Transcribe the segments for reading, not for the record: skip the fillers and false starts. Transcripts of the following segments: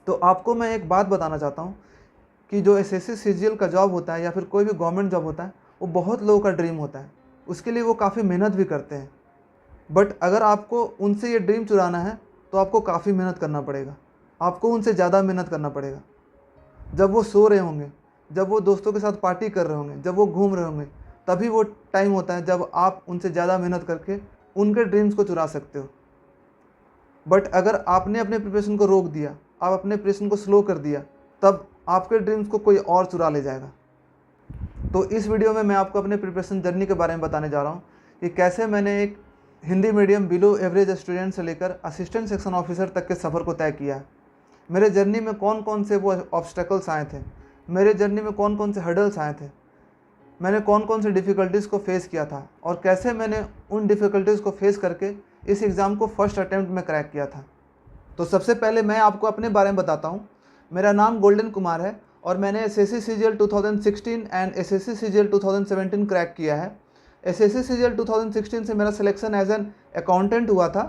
तो आपको मैं एक बात बताना चाहता हूँ कि जो एसएससी सीजीएल का जॉब होता है या फिर कोई भी गवर्नमेंट जॉब होता है, वो बहुत लोगों का ड्रीम होता है। उसके लिए वो काफ़ी मेहनत भी करते हैं। बट अगर आपको उनसे ये ड्रीम चुराना है तो आपको काफ़ी मेहनत करना पड़ेगा, आपको उनसे ज़्यादा मेहनत करना पड़ेगा। जब वो सो रहे होंगे, जब वो दोस्तों के साथ पार्टी कर रहे होंगे, जब वो घूम रहे होंगे, तभी वो टाइम होता है जब आप उनसे ज़्यादा मेहनत करके उनके ड्रीम्स को चुरा सकते हो। बट अगर आपने अपने प्रिपरेशन को रोक दिया, आप अपने प्रिपरेशन को स्लो कर दिया, तब आपके ड्रीम्स को कोई और चुरा ले जाएगा। तो इस वीडियो में मैं आपको अपने प्रिपरेशन जर्नी के बारे में बताने जा रहा हूँ कि कैसे मैंने एक Hindi medium below average student से लेकर असिस्टेंट सेक्शन ऑफिसर तक के सफ़र को तय किया है। मेरे जर्नी में कौन कौन से वो ऑब्स्टेकल्स आए थे, मेरे जर्नी में कौन कौन से हर्डल्स आए थे, मैंने कौन कौन से डिफ़िकल्टीज़ को फेस किया था और कैसे मैंने उन डिफ़िकल्टीज़ को फेस करके इस एग्ज़ाम को फर्स्ट अटैम्प्ट में क्रैक किया था। तो सबसे पहले मैं आपको अपने बारे में बताता हूँ। मेरा नाम गोल्डन कुमार है और मैंने SSC CGL 2016 and SSC CGL 2017 crack किया है। एसएससी सीजीएल 2016 से मेरा सिलेक्शन एज एन अकाउंटेंट हुआ था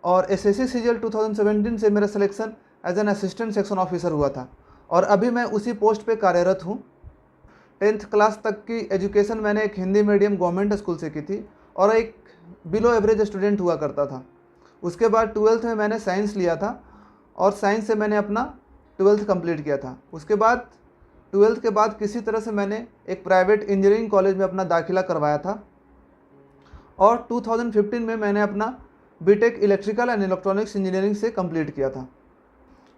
और एसएससी सीजीएल 2017 से मेरा selection as an assistant section officer हुआ था और अभी मैं उसी पोस्ट पे कार्यरत हूँ। 10th क्लास तक की एजुकेशन मैंने एक हिंदी मीडियम गवर्नमेंट स्कूल से की थी और एक बिलो एवरेज स्टूडेंट हुआ करता था। उसके बाद 12th में मैंने साइंस लिया था और साइंस से मैंने अपना 12th कंप्लीट किया था। उसके बाद 12th के बाद किसी तरह से मैंने एक प्राइवेट इंजीनियरिंग कॉलेज में अपना दाखिला करवाया था और 2015 में मैंने अपना BTech electrical and electronics engineering से कंप्लीट किया था।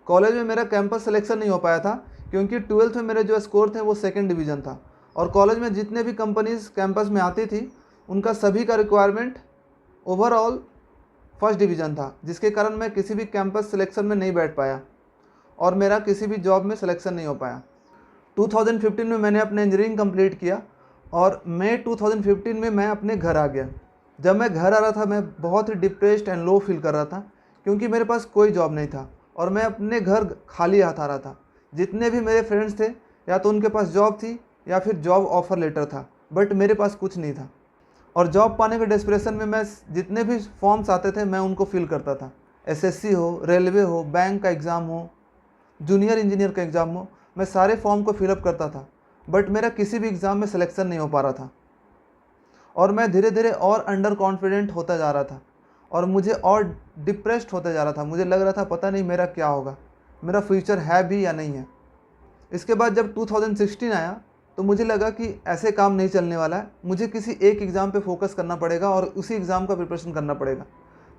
कॉलेज में मेरा कैंपस सिलेक्शन नहीं हो पाया था क्योंकि 12th में मेरे जो स्कोर थे वो 2nd डिवीज़न था और कॉलेज में जितने भी कंपनीज कैंपस में आती थी उनका सभी का रिक्वायरमेंट ओवरऑल 1st डिवीज़न था, जिसके कारण मैं किसी भी कैंपस सिलेक्शन में नहीं बैठ पाया और मेरा किसी भी जॉब में सिलेक्शन नहीं हो पाया। 2015 में मैंने अपना इंजीनियरिंग कंप्लीट किया और मई 2015 में मैं अपने घर आ गया। जब मैं घर आ रहा था मैं बहुत ही डिप्रेस्ड एंड लो फील कर रहा था क्योंकि मेरे पास कोई जॉब नहीं था और मैं अपने घर खाली हाथ आ रहा था। जितने भी मेरे फ्रेंड्स थे या तो उनके पास जॉब थी या फिर जॉब ऑफर लेटर था, बट मेरे पास कुछ नहीं था। और जॉब पाने के डेस्परेशन में मैं जितने भी फॉर्म्स आते थे मैं उनको फिल करता था। एसएससी हो, रेलवे हो, बैंक का एग्ज़ाम हो, जूनियर इंजीनियर का एग्ज़ाम हो, मैं सारे फॉर्म को फिलअप करता था, बट मेरा किसी भी एग्ज़ाम में सिलेक्शन नहीं हो पा रहा था और मैं धीरे धीरे और अंडर कॉन्फिडेंट होता जा रहा था और मुझे और डिप्रेस्ड होता जा रहा था। मुझे लग रहा था पता नहीं मेरा क्या होगा, मेरा फ्यूचर है भी या नहीं है। इसके बाद जब 2016 आया तो मुझे लगा कि ऐसे काम नहीं चलने वाला है, मुझे किसी एक एग्ज़ाम पे फोकस करना पड़ेगा और उसी एग्ज़ाम का प्रिपरेशन करना पड़ेगा।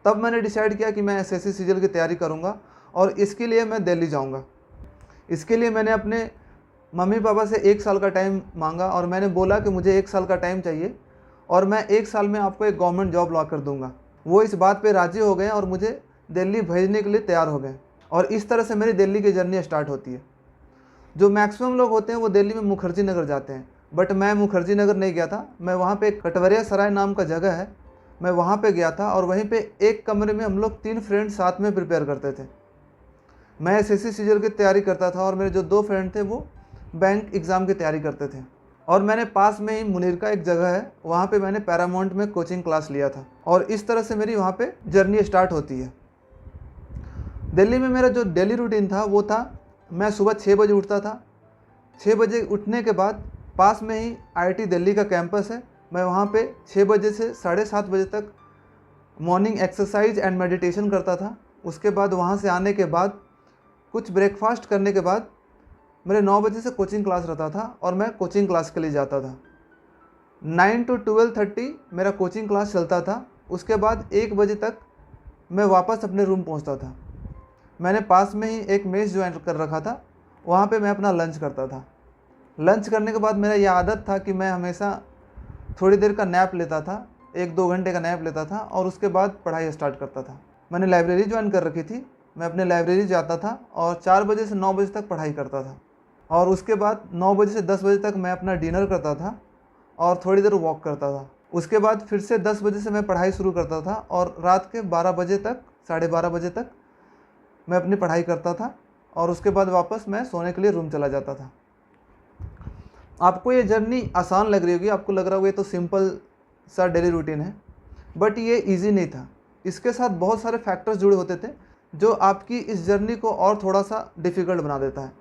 तब मैंने डिसाइड किया कि मैं एसएससी सीजीएल की तैयारी करूँगा और इसके लिए मैं दिल्ली जाऊँगा। इसके लिए मैंने अपने मम्मी पापा से 1 साल का टाइम मांगा और मैंने बोला कि मुझे 1 साल का टाइम चाहिए और मैं 1 साल में आपको एक गवर्नमेंट जॉब ला कर दूँगा। वो इस बात पे राज़ी हो गए और मुझे दिल्ली भेजने के लिए तैयार हो गए और इस तरह से मेरी दिल्ली की जर्नी स्टार्ट होती है। जो मैक्सिमम लोग होते हैं वो दिल्ली में मुखर्जी नगर जाते हैं, बट मैं मुखर्जी नगर नहीं गया था। मैं वहाँ पे कटवरिया सराय नाम का जगह है, मैं वहाँ पे गया था और वहीं पे एक कमरे में हम लोग 3 फ्रेंड्स साथ में प्रिपेयर करते थे। मैं एसएससी सीजीएल की तैयारी करता था और मेरे जो 2 फ्रेंड थे वो बैंक एग्ज़ाम की तैयारी करते थे और मैंने पास में ही मुनीर का एक जगह है, वहाँ पे मैंने पैरामाउंट में कोचिंग क्लास लिया था और इस तरह से मेरी वहाँ पे जर्नी स्टार्ट होती है। दिल्ली में मेरा जो डेली रूटीन था वो था, मैं सुबह 6 बजे उठता था। 6 बजे उठने के बाद पास में ही आईआईटी दिल्ली का कैंपस है, मैं वहाँ पे 6 बजे से 7:30 बजे तक मॉर्निंग एक्सरसाइज एंड मेडिटेशन करता था। उसके बाद वहाँ से आने के बाद कुछ ब्रेकफास्ट करने के बाद मेरे 9 बजे से कोचिंग क्लास रहता था और मैं कोचिंग क्लास के लिए जाता था। 9 to 12:30 मेरा कोचिंग क्लास चलता था। उसके बाद 1 बजे तक मैं वापस अपने रूम पहुंचता था। मैंने पास में ही एक मेस ज्वाइन कर रखा था, वहाँ पे मैं अपना लंच करता था। लंच करने के बाद मेरा यह आदत था कि मैं हमेशा थोड़ी देर का नैप लेता था, 1-2 घंटे का नैप लेता था और उसके बाद पढ़ाई स्टार्ट करता था। मैंने लाइब्रेरी ज्वाइन कर रखी थी, मैं अपने लाइब्रेरी जाता था और 4 बजे से 9 बजे तक पढ़ाई करता था और उसके बाद 9 बजे से 10 बजे तक मैं अपना डिनर करता था और थोड़ी देर वॉक करता था। उसके बाद फिर से 10 बजे से मैं पढ़ाई शुरू करता था और रात के 12 बजे तक, 12:30 बजे तक मैं अपनी पढ़ाई करता था और उसके बाद वापस मैं सोने के लिए रूम चला जाता था। आपको ये जर्नी आसान लग रही होगी, आपको लग रहा होगा ये तो सिंपल सा डेली रूटीन है, बट ये इजी नहीं था। इसके साथ बहुत सारे फैक्टर्स जुड़े होते थे जो आपकी इस जर्नी को और थोड़ा सा डिफ़िकल्ट बना देता है,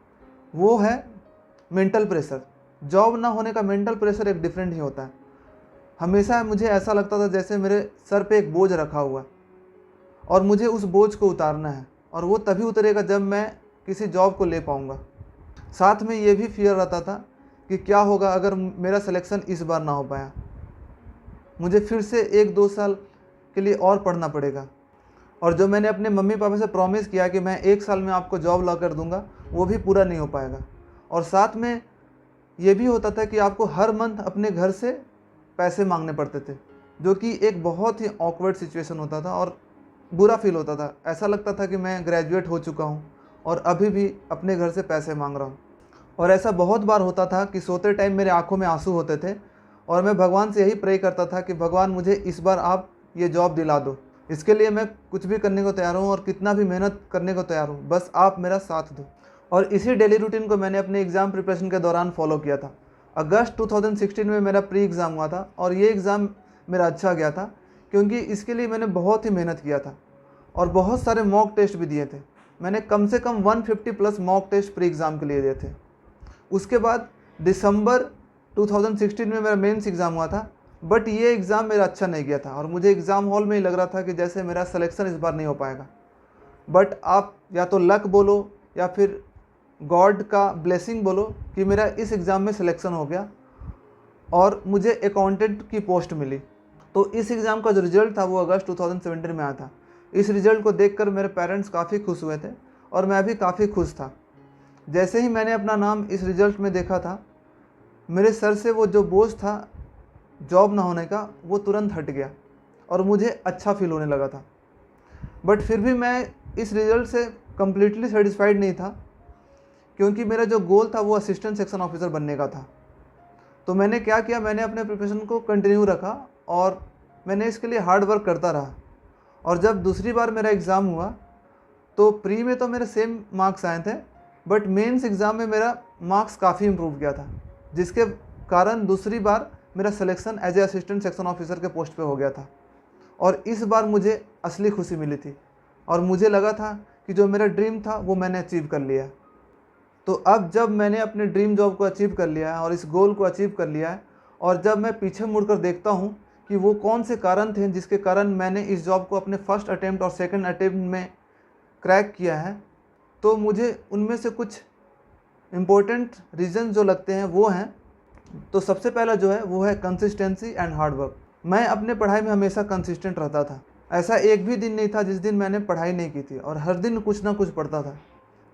वो है मेंटल प्रेशर। जॉब ना होने का मेंटल प्रेशर एक डिफरेंट ही होता है। हमेशा मुझे ऐसा लगता था जैसे मेरे सर पे एक बोझ रखा हुआ है और मुझे उस बोझ को उतारना है, और वो तभी उतरेगा जब मैं किसी जॉब को ले पाऊँगा। साथ में ये भी फ़ियर रहता था कि क्या होगा अगर मेरा सिलेक्शन इस बार ना हो पाया, मुझे फिर से 1-2 साल के लिए और पढ़ना पड़ेगा। और जो मैंने अपने मम्मी पापा से प्रॉमिस किया कि मैं 1 साल में आपको जॉब ला कर दूंगा, वो भी पूरा नहीं हो पाएगा। और साथ में ये भी होता था कि आपको हर मंथ अपने घर से पैसे मांगने पड़ते थे, जो कि एक बहुत ही ऑकवर्ड सिचुएशन होता था और बुरा फील होता था। ऐसा लगता था कि मैं ग्रेजुएट हो चुका हूँ और अभी भी अपने घर से पैसे मांग रहा हूँ। और ऐसा बहुत बार होता था कि सोते टाइम मेरे आंखों में आंसू होते थे और मैं भगवान से यही प्रे करता था कि भगवान मुझे इस बार आप ये जॉब दिला दो। इसके लिए मैं कुछ भी करने को तैयार हूँ और कितना भी मेहनत करने को तैयार हूँ, बस आप मेरा साथ दो। और इसी डेली रूटीन को मैंने अपने एग्ज़ाम प्रिपरेशन के दौरान फॉलो किया था। अगस्त 2016 में मेरा प्री एग्ज़ाम हुआ था और ये एग्ज़ाम मेरा अच्छा गया था, क्योंकि इसके लिए मैंने बहुत ही मेहनत किया था और बहुत सारे मॉक टेस्ट भी दिए थे। मैंने कम से कम 150 plus mock test pre exam के लिए दिए थे। उसके बाद दिसंबर 2016 में मेरा मेंस एग्ज़ाम हुआ था, बट ये एग्ज़ाम मेरा अच्छा नहीं गया था और मुझे एग्ज़ाम हॉल में ही लग रहा था कि जैसे मेरा सिलेक्शन इस बार नहीं हो पाएगा। बट आप या तो लक बोलो या फिर गॉड का ब्लेसिंग बोलो कि मेरा इस एग्ज़ाम में सिलेक्शन हो गया और मुझे अकाउंटेंट की पोस्ट मिली। तो इस एग्ज़ाम का जो रिज़ल्ट था वो अगस्त 2017 में आया था। इस रिज़ल्ट को देखकर मेरे पेरेंट्स काफ़ी खुश हुए थे और मैं भी काफ़ी खुश था। जैसे ही मैंने अपना नाम इस रिज़ल्ट में देखा था, मेरे सर से वो जो बोझ था जॉब ना होने का, वो तुरंत हट गया और मुझे अच्छा फील होने लगा था। बट फिर भी मैं इस रिज़ल्ट से कम्प्लीटली सेटिस्फाइड नहीं था, क्योंकि मेरा जो गोल था वो असिस्टेंट सेक्शन ऑफिसर बनने का था। तो मैंने क्या किया, मैंने अपने प्रिपरेशन को कंटिन्यू रखा और मैंने इसके लिए हार्ड वर्क करता रहा। और जब दूसरी बार मेरा एग्ज़ाम हुआ तो प्री में तो मेरे सेम मार्क्स आए थे, बट मेंस एग्ज़ाम में मेरा मार्क्स काफ़ी इम्प्रूव किया था, जिसके कारण दूसरी बार मेरा selection as a assistant section officer के पोस्ट पे हो गया था। और इस बार मुझे असली खुशी मिली थी और मुझे लगा था कि जो मेरा ड्रीम था वो मैंने अचीव कर लिया। तो अब जब मैंने अपने ड्रीम जॉब को अचीव कर लिया है और इस गोल को अचीव कर लिया है, और जब मैं पीछे मुड़कर देखता हूँ कि वो कौन से कारण थे जिसके कारण मैंने इस जॉब को अपने फर्स्ट अटेम्प्ट और सेकंड अटेम्प्ट में क्रैक किया है, तो मुझे उनमें से कुछ इम्पोर्टेंट रीज़न जो लगते हैं वो हैं। तो सबसे पहला जो है वो है कंसिस्टेंसी एंड हार्ड वर्क। मैं अपने पढ़ाई में हमेशा कंसिस्टेंट रहता था। ऐसा एक भी दिन नहीं था जिस दिन मैंने पढ़ाई नहीं की थी, और हर दिन कुछ ना कुछ पढ़ता था।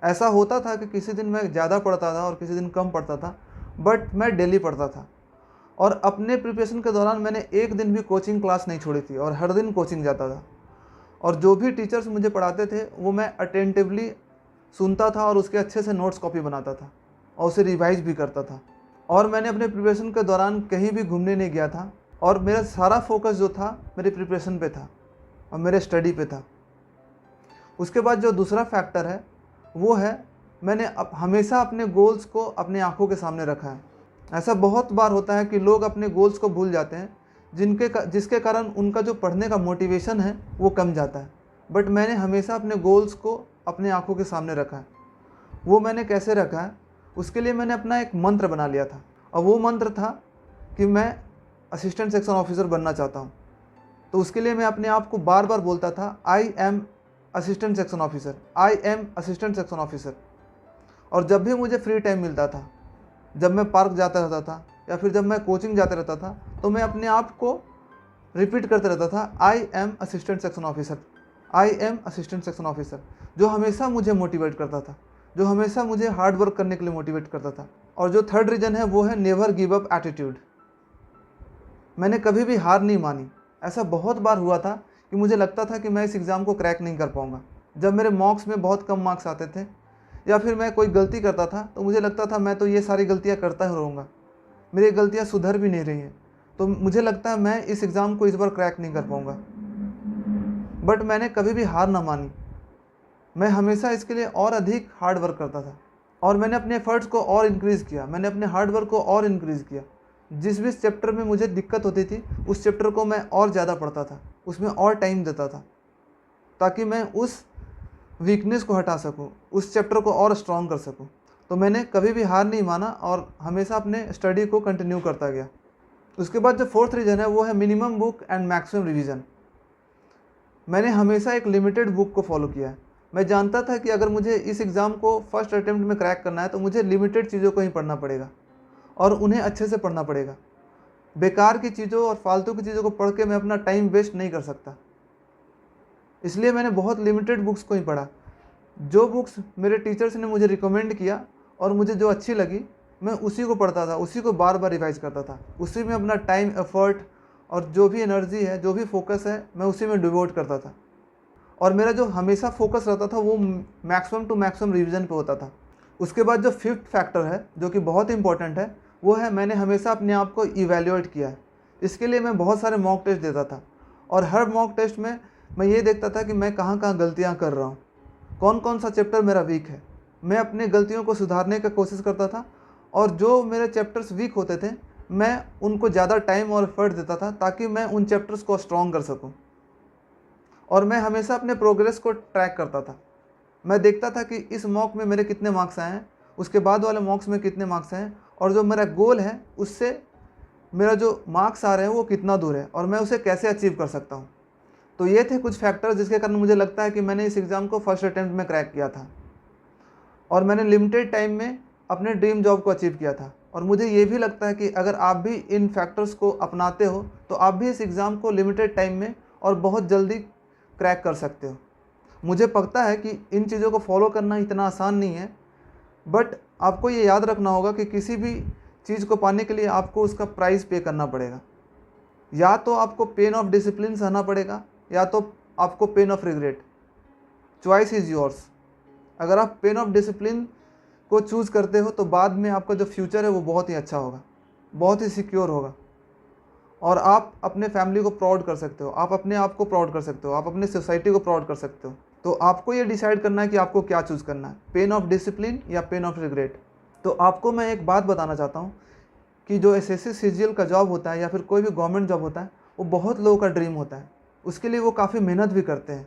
ऐसा होता था कि किसी दिन मैं ज़्यादा पढ़ता था और किसी दिन कम पढ़ता था, बट मैं डेली पढ़ता था। और अपने प्रिपरेशन के दौरान मैंने एक दिन भी कोचिंग क्लास नहीं छोड़ी थी और हर दिन कोचिंग जाता था। और जो भी टीचर्स मुझे पढ़ाते थे वो मैं अटेंटिवली सुनता था और उसके अच्छे से नोट्स कॉपी बनाता था और उसे रिवाइज भी करता था। और मैंने अपने प्रिपरेशन के दौरान कहीं भी घूमने नहीं गया था और मेरा सारा फोकस जो था मेरे प्रिपरेशन पे था और मेरे स्टडी पे था। उसके बाद जो दूसरा फैक्टर है वो है, मैंने हमेशा अपने गोल्स को अपने आंखों के सामने रखा है। ऐसा बहुत बार होता है कि लोग अपने गोल्स को भूल जाते हैं, जिसके कारण उनका जो पढ़ने का मोटिवेशन है वो कम जाता है। बट मैंने हमेशा अपने गोल्स को अपने आंखों के सामने रखा है। वो मैंने कैसे रखा है, उसके लिए मैंने अपना एक मंत्र बना लिया था, और वो मंत्र था कि मैं असिस्टेंट सेक्शन ऑफिसर बनना चाहता हूँ। तो उसके लिए मैं अपने आप को बार बार बोलता था, I am assistant section officer, I am assistant section officer. और जब भी मुझे फ्री टाइम मिलता था, जब मैं पार्क जाता रहता था या फिर जब मैं कोचिंग जाता रहता था, तो मैं अपने आप को रिपीट करते रहता था, I am assistant section officer, I am assistant section officer, जो हमेशा मुझे मोटिवेट करता था, जो हमेशा मुझे हार्ड वर्क करने के लिए मोटिवेट करता था। और जो थर्ड रीज़न है वो है नेवर गिव अप एटीट्यूड। मैंने कभी भी हार नहीं मानी। ऐसा बहुत बार हुआ था कि मुझे लगता था कि मैं इस एग्ज़ाम को क्रैक नहीं कर पाऊँगा। जब मेरे मॉक्स में बहुत कम मार्क्स आते थे या फिर मैं कोई गलती करता था तो मुझे लगता था मैं तो ये सारी गलतियाँ करता ही रहूँगा, मेरी गलतियाँ सुधर भी नहीं रही हैं, तो मुझे लगता है मैं इस एग्ज़ाम को इस बार क्रैक नहीं कर पाऊँगा। बट मैंने कभी भी हार ना मानी। मैं हमेशा इसके लिए और अधिक हार्ड वर्क करता था और मैंने अपने एफर्ट्स को और इंक्रीज़ किया, मैंने अपने हार्ड वर्क को और इंक्रीज़ किया। जिस भी चैप्टर में मुझे दिक्कत होती थी उस चैप्टर को मैं और ज़्यादा पढ़ता था, उसमें और टाइम देता था, ताकि मैं उस वीकनेस को हटा सकूँ, उस चैप्टर को और स्ट्रॉन्ग कर सकूँ। तो मैंने कभी भी हार नहीं माना और हमेशा अपने स्टडी को कंटिन्यू करता गया। उसके बाद जो फोर्थ रीज़न है वो है minimum book and maximum revision. मैंने हमेशा एक लिमिटेड बुक को फॉलो किया है। मैं जानता था कि अगर मुझे इस एग्ज़ाम को फर्स्ट अटेम्प्ट में क्रैक करना है तो मुझे लिमिटेड चीज़ों को ही पढ़ना पड़ेगा और उन्हें अच्छे से पढ़ना पड़ेगा। बेकार की चीज़ों और फालतू की चीज़ों को पढ़ के मैं अपना टाइम वेस्ट नहीं कर सकता। इसलिए मैंने बहुत लिमिटेड बुक्स को ही पढ़ा। जो बुक्स मेरे टीचर्स ने मुझे रिकमेंड किया और मुझे जो अच्छी लगी मैं उसी को पढ़ता था, उसी को बार बार रिवाइज करता था, उसी में अपना टाइम, एफर्ट और जो भी एनर्जी है, जो भी फोकस है, मैं उसी में डिवोट करता था। और मेरा जो हमेशा फोकस रहता था वो मैक्सिमम टू मैक्सिमम रिवीजन पे होता था। उसके बाद जो फिफ्थ फैक्टर है जो कि बहुत इंपॉर्टेंट है वो है मैंने हमेशा अपने आप को इवैल्यूएट किया है। इसके लिए मैं बहुत सारे मॉक टेस्ट देता था और हर मॉक टेस्ट में मैं ये देखता था कि मैं कहाँ कहाँ गलतियाँ कर रहा हूँ, कौन कौन सा चैप्टर मेरा वीक है। मैं अपने गलतियों को सुधारने की कोशिश करता था और जो मेरे चैप्टर्स वीक होते थे मैं उनको ज़्यादा टाइम और एफर्ट देता था ताकि मैं उन चैप्टर्स को स्ट्रॉन्ग कर सकूं। और मैं हमेशा अपने प्रोग्रेस को ट्रैक करता था। मैं देखता था कि इस मॉक में मेरे कितने मार्क्स आए हैं, उसके बाद वाले मॉक्स में कितने मार्क्स हैं और जो मेरा गोल है उससे मेरा जो मार्क्स आ रहे हैं वो कितना दूर है और मैं उसे कैसे अचीव कर सकता हूँ। तो ये थे कुछ फैक्टर जिसके कारण मुझे लगता है कि मैंने इस एग्ज़ाम को फर्स्ट अटैम्प्ट में क्रैक किया था और मैंने लिमिटेड टाइम में अपने ड्रीम जॉब को अचीव किया था। और मुझे ये भी लगता है कि अगर आप भी इन फैक्टर्स को अपनाते हो तो आप भी इस एग्ज़ाम को लिमिटेड टाइम में और बहुत जल्दी क्रैक कर सकते हो। मुझे पता है कि इन चीज़ों को फॉलो करना इतना आसान नहीं है, बट आपको ये याद रखना होगा कि किसी भी चीज़ को पाने के लिए आपको उसका प्राइस पे करना पड़ेगा। या तो आपको पेन ऑफ डिसिप्लिन सहना पड़ेगा या तो आपको pain of regret. Choice is yours. अगर आप पेन ऑफ डिसिप्लिन को चूज़ करते हो तो बाद में आपका जो फ्यूचर है वो बहुत ही अच्छा होगा, बहुत ही सिक्योर होगा और आप अपने फैमिली को प्राउड कर सकते हो, आप अपने आप को प्राउड कर सकते हो, आप अपने सोसाइटी को प्राउड कर सकते हो। तो आपको ये डिसाइड करना है कि आपको क्या चूज़ करना है, पेन ऑफ डिसिप्लिन या पेन ऑफ रिग्रेट। तो आपको मैं एक बात बताना चाहता हूँ कि जो एसएससी सीजीएल का जॉब होता है या फिर कोई भी गवर्नमेंट जॉब होता है वो बहुत लोगों का ड्रीम होता है। उसके लिए वो काफ़ी मेहनत भी करते हैं,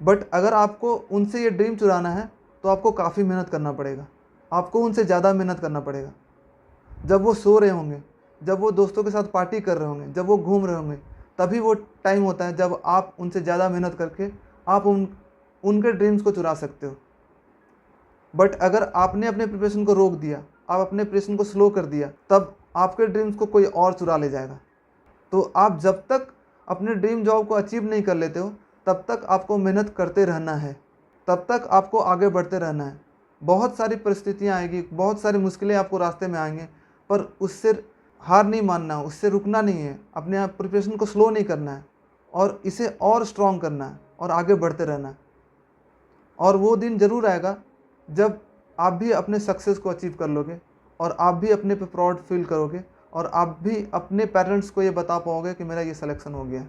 बट अगर आपको उनसे ये ड्रीम चुराना है तो आपको काफ़ी मेहनत करना पड़ेगा, आपको उनसे ज़्यादा मेहनत करना पड़ेगा। जब वो सो रहे होंगे, जब वो दोस्तों के साथ पार्टी कर रहे होंगे, जब वो घूम रहे होंगे, तभी वो टाइम होता है जब आप उनसे ज़्यादा मेहनत करके आप उनके ड्रीम्स को चुरा सकते हो। बट अगर आपने अपने प्रिपरेशन को रोक दिया, आप अपने प्रिपरेशन को स्लो कर दिया, तब आपके ड्रीम्स को कोई और चुरा ले जाएगा। तो आप जब तक अपने ड्रीम जॉब को अचीव नहीं कर लेते हो तब तक आपको मेहनत करते रहना है, तब तक आपको आगे बढ़ते रहना है। बहुत सारी परिस्थितियाँ आएगी, बहुत सारी मुश्किलें आपको रास्ते में आएंगे, पर उससे हार नहीं मानना है, उससे रुकना नहीं है, अपने आप प्रिपरेशन को स्लो नहीं करना है और इसे और स्ट्रॉन्ग करना है और आगे बढ़ते रहना है। और वो दिन ज़रूर आएगा जब आप भी अपने सक्सेस को अचीव कर लोगे और आप भी अपने पे प्राउड फील करोगे और आप भी अपने पेरेंट्स को ये बता पाओगे कि मेरा ये सिलेक्शन हो गया।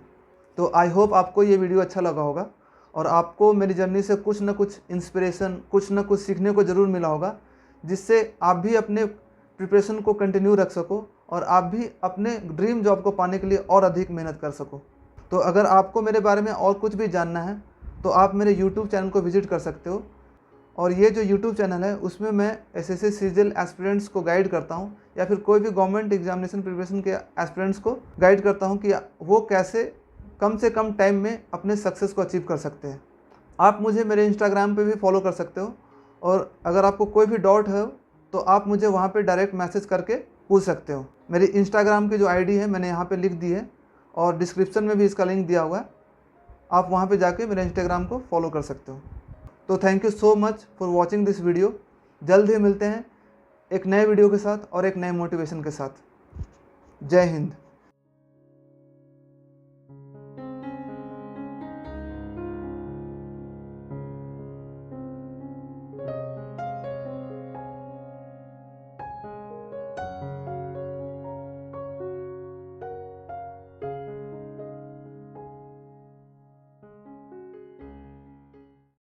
तो आई होप आपको ये वीडियो अच्छा लगा होगा और आपको मेरी जर्नी से कुछ ना कुछ इंस्पिरेशन, कुछ ना कुछ सीखने को ज़रूर मिला होगा, जिससे आप भी अपने प्रिपरेशन को कंटिन्यू रख सको और आप भी अपने ड्रीम जॉब को पाने के लिए और अधिक मेहनत कर सको। तो अगर आपको मेरे बारे में और कुछ भी जानना है तो आप मेरे यूट्यूब चैनल को विज़िट कर सकते हो। और ये जो यूट्यूब चैनल है उसमें मैं एसएससी सीजीएल एस्पिरेंट्स को गाइड करता हूँ या फिर कोई भी गवर्नमेंट एग्जामिनेशन प्रिपरेशन के एस्पिरेंट्स को गाइड करता हूँ कि वो कैसे कम से कम टाइम में अपने सक्सेस को अचीव कर सकते हैं। आप मुझे मेरे इंस्टाग्राम पे भी फॉलो कर सकते हो और अगर आपको कोई भी डाउट है तो आप मुझे वहाँ पे डायरेक्ट मैसेज करके पूछ सकते हो। मेरी इंस्टाग्राम की जो आईडी है मैंने यहाँ पे लिख दी है और डिस्क्रिप्शन में भी इसका लिंक दिया हुआ है, आप वहाँ पे जाके मेरे इंस्टाग्राम को फॉलो कर सकते हो। तो thank you so much for watching this video. जल्द ही मिलते हैं एक नए वीडियो के साथ और एक नए मोटिवेशन के साथ। जय हिंद।